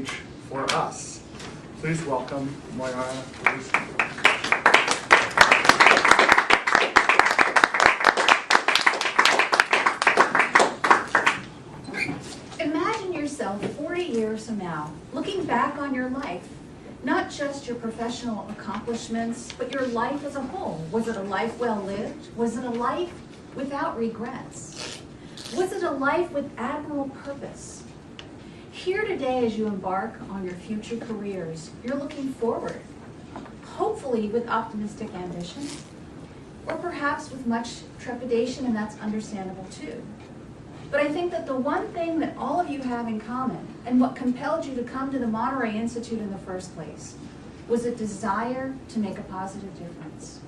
for us. Please welcome Moyar Ruehsen. Imagine yourself 40 years from now, looking back on your life, not just your professional accomplishments, but your life as a whole. Was it a life well lived? Was it a life without regrets? Was it a life with admirable purpose? Here today, as you embark on your future careers, you're looking forward, hopefully with optimistic ambition, or perhaps with much trepidation, and that's understandable too. But I think that the one thing that all of you have in common, and what compelled you to come to the Monterey Institute in the first place, was a desire to make a positive difference.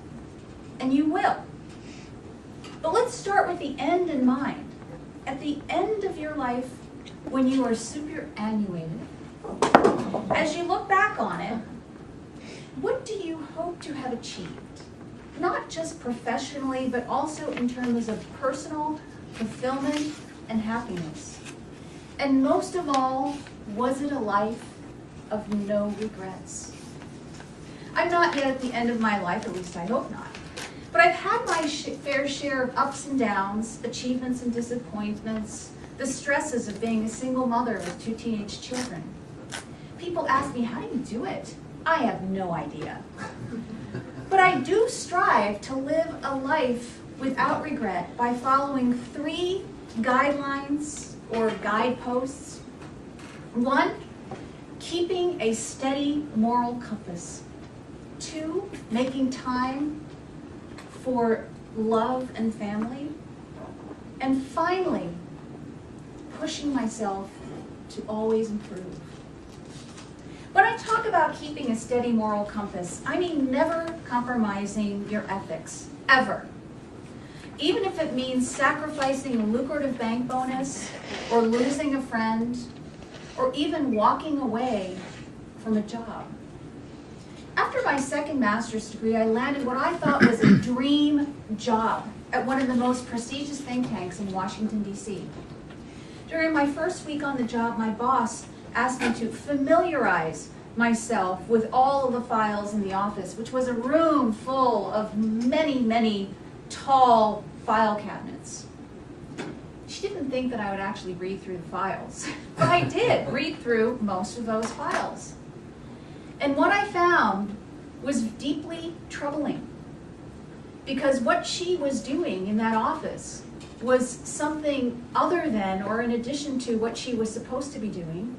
And you will. But let's start with the end in mind. At the end of your life, when you are superannuated, as you look back on it, what do you hope to have achieved? Not just professionally, but also in terms of personal fulfillment and happiness. And most of all, was it a life of no regrets? I'm not yet at the end of my life, at least I hope not. But I've had my fair share of ups and downs, achievements and disappointments, the stresses of being a single mother with 2 teenage children. People ask me, how do you do it? I have no idea. But I do strive to live a life without regret by following 3 guidelines or guideposts. 1, keeping a steady moral compass. 2, making time for love and family. And finally, pushing myself to always improve. When I talk about keeping a steady moral compass, I mean never compromising your ethics, ever. Even if it means sacrificing a lucrative bank bonus, or losing a friend, or even walking away from a job. After my second master's degree, I landed what I thought was a dream job at one of the most prestigious think tanks in Washington, D.C. During my first week on the job, my boss asked me to familiarize myself with all of the files in the office, which was a room full of many, many tall file cabinets. She didn't think that I would actually read through the files, but I did read through most of those files. And what I found was deeply troubling, because what she was doing in that office was something other than or in addition to what she was supposed to be doing,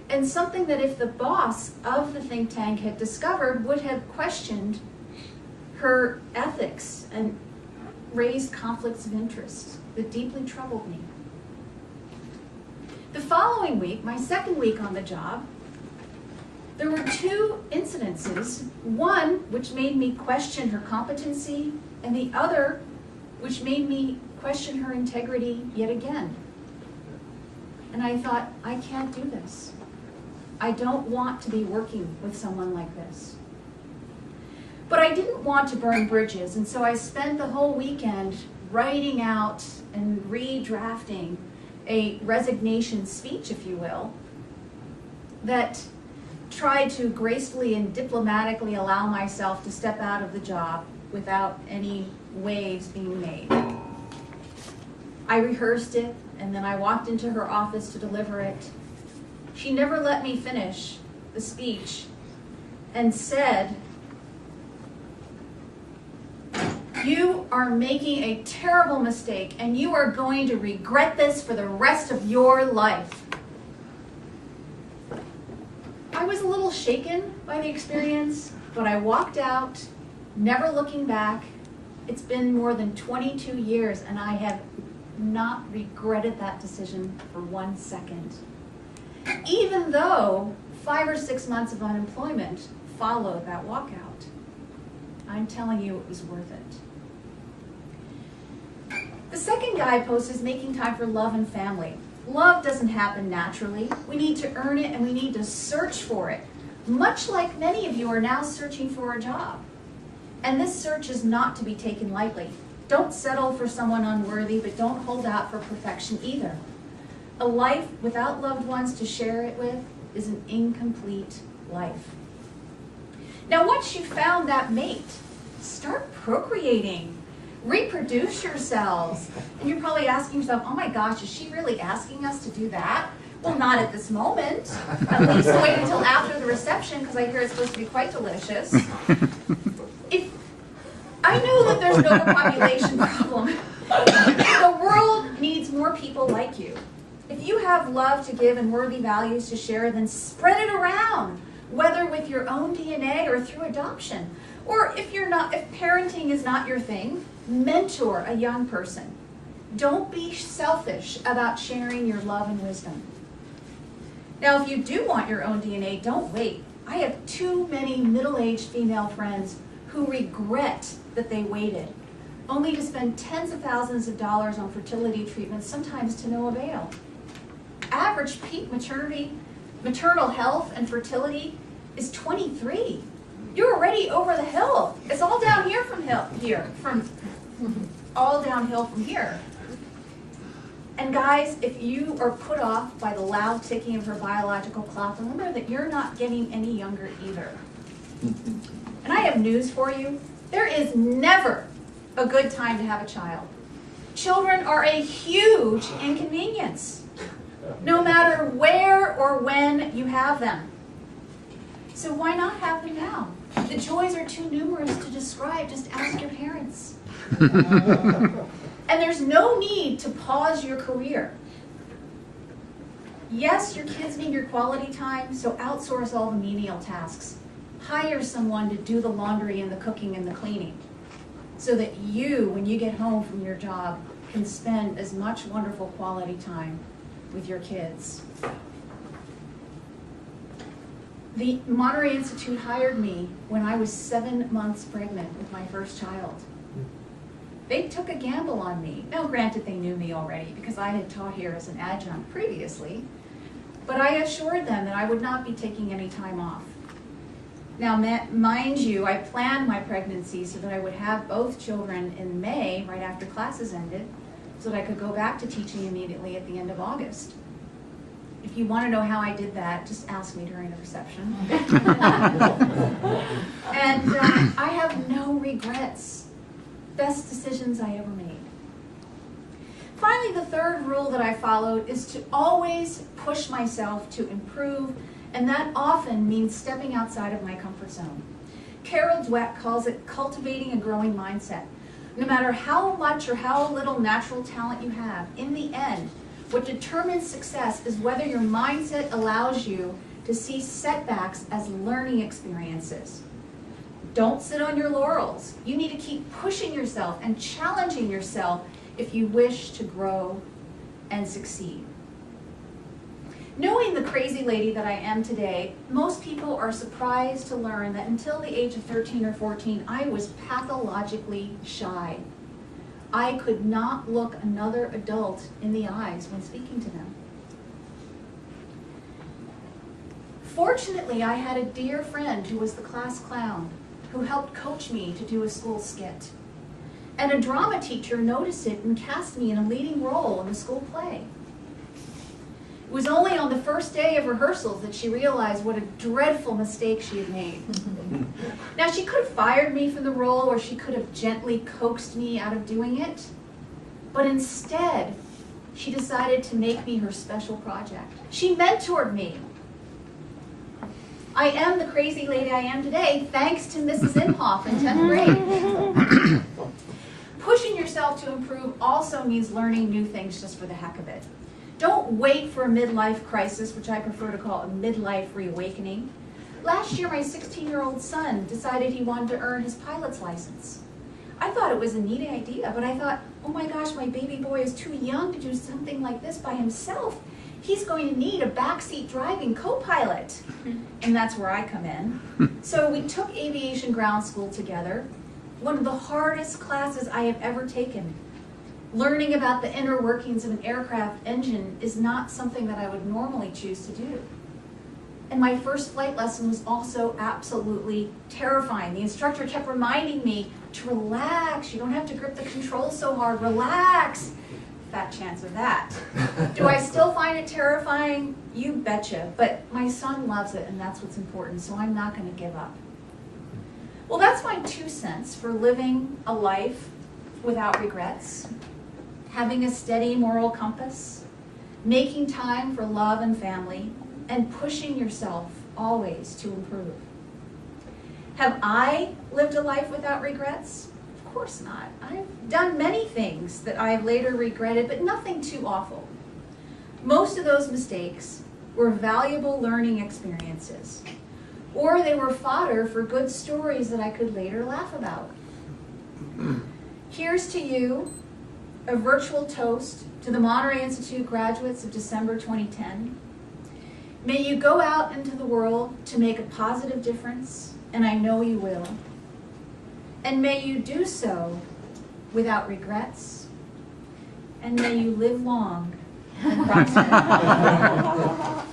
and something that if the boss of the think tank had discovered would have questioned her ethics and raised conflicts of interest that deeply troubled me. The following week, my second week on the job, there were 2 incidences, one which made me question her competency, and the other which made me question her integrity yet again. And I thought, I can't do this. I don't want to be working with someone like this. But I didn't want to burn bridges, and so I spent the whole weekend writing out and redrafting a resignation speech, if you will, that tried to gracefully and diplomatically allow myself to step out of the job without any waves being made. I rehearsed it, and then I walked into her office to deliver it. She never let me finish the speech and said, "You are making a terrible mistake, and you are going to regret this for the rest of your life." I was a little shaken by the experience, but I walked out, never looking back. It's been more than 22 years, and I have not regretted that decision for 1 second. Even though 5 or 6 months of unemployment followed that walkout. I'm telling you, it was worth it. The second guidepost is making time for love and family. Love doesn't happen naturally. We need to earn it, and we need to search for it, much like many of you are now searching for a job. And this search is not to be taken lightly. Don't settle for someone unworthy, but don't hold out for perfection either. A life without loved ones to share it with is an incomplete life. Now, once you've found that mate, start procreating. Reproduce yourselves. And you're probably asking yourself, oh my gosh, is she really asking us to do that? Well, not at this moment. At least wait until after the reception, because I hear it's supposed to be quite delicious. I know that there's no population problem. The world needs more people like you. If you have love to give and worthy values to share, then spread it around, whether with your own DNA or through adoption. Or if parenting is not your thing, mentor a young person. Don't be selfish about sharing your love and wisdom. Now, if you do want your own DNA, don't wait. I have too many middle-aged female friends who regret that they waited, only to spend tens of thousands of dollars on fertility treatments, sometimes to no avail. Average peak maternal health and fertility is 23. You're already over the hill. It's all down here all downhill from here. And guys, if you are put off by the loud ticking of her biological clock, remember that you're not getting any younger either. And I have news for you. There is never a good time to have a child. Children are a huge inconvenience, no matter where or when you have them. So why not have them now? The joys are too numerous to describe. Just ask your parents. And there's no need to pause your career. Yes, your kids need your quality time, so outsource all the menial tasks. Hire someone to do the laundry and the cooking and the cleaning, so that you, when you get home from your job, can spend as much wonderful quality time with your kids. The Monterey Institute hired me when I was 7 months pregnant with my first child. They took a gamble on me. Now, granted, they knew me already because I had taught here as an adjunct previously, but I assured them that I would not be taking any time off. Now, mind you, I planned my pregnancy so that I would have both children in May, right after classes ended, so that I could go back to teaching immediately at the end of August. If you want to know how I did that, just ask me during the reception. And I have no regrets. Best decisions I ever made. Finally, the third rule that I followed is to always push myself to improve, and that often means stepping outside of my comfort zone. Carol Dweck calls it cultivating a growing mindset. No matter how much or how little natural talent you have, in the end, what determines success is whether your mindset allows you to see setbacks as learning experiences. Don't sit on your laurels. You need to keep pushing yourself and challenging yourself if you wish to grow and succeed. Knowing the crazy lady that I am today, most people are surprised to learn that until the age of 13 or 14, I was pathologically shy. I could not look another adult in the eyes when speaking to them. Fortunately, I had a dear friend who was the class clown, who helped coach me to do a school skit. And a drama teacher noticed it and cast me in a leading role in the school play. It was only on the first day of rehearsals that she realized what a dreadful mistake she had made. Now, she could have fired me from the role, or she could have gently coaxed me out of doing it. But instead, she decided to make me her special project. She mentored me. I am the crazy lady I am today, thanks to Mrs. Imhoff in 10th grade. Pushing yourself to improve also means learning new things just for the heck of it. Don't wait for a midlife crisis, which I prefer to call a midlife reawakening. Last year, my 16-year-old son decided he wanted to earn his pilot's license. I thought it was a neat idea, but I thought, oh my gosh, my baby boy is too young to do something like this by himself. He's going to need a backseat driving co-pilot. And that's where I come in. So we took aviation ground school together, one of the hardest classes I have ever taken. Learning about the inner workings of an aircraft engine is not something that I would normally choose to do. And my first flight lesson was also absolutely terrifying. The instructor kept reminding me to relax. You don't have to grip the controls so hard. Relax. Fat chance of that. Do I still find it terrifying? You betcha, but my son loves it and that's what's important, so I'm not going to give up. Well, that's my 2 cents for living a life without regrets, having a steady moral compass, making time for love and family, and pushing yourself always to improve. Have I lived a life without regrets? Of course not. I've done many things that I've later regretted, but nothing too awful. Most of those mistakes were valuable learning experiences, or they were fodder for good stories that I could later laugh about. Here's to you, a virtual toast to the Monterey Institute graduates of December 2010. May you go out into the world to make a positive difference, and I know you will. And may you do so without regrets, and may you live long and prosper.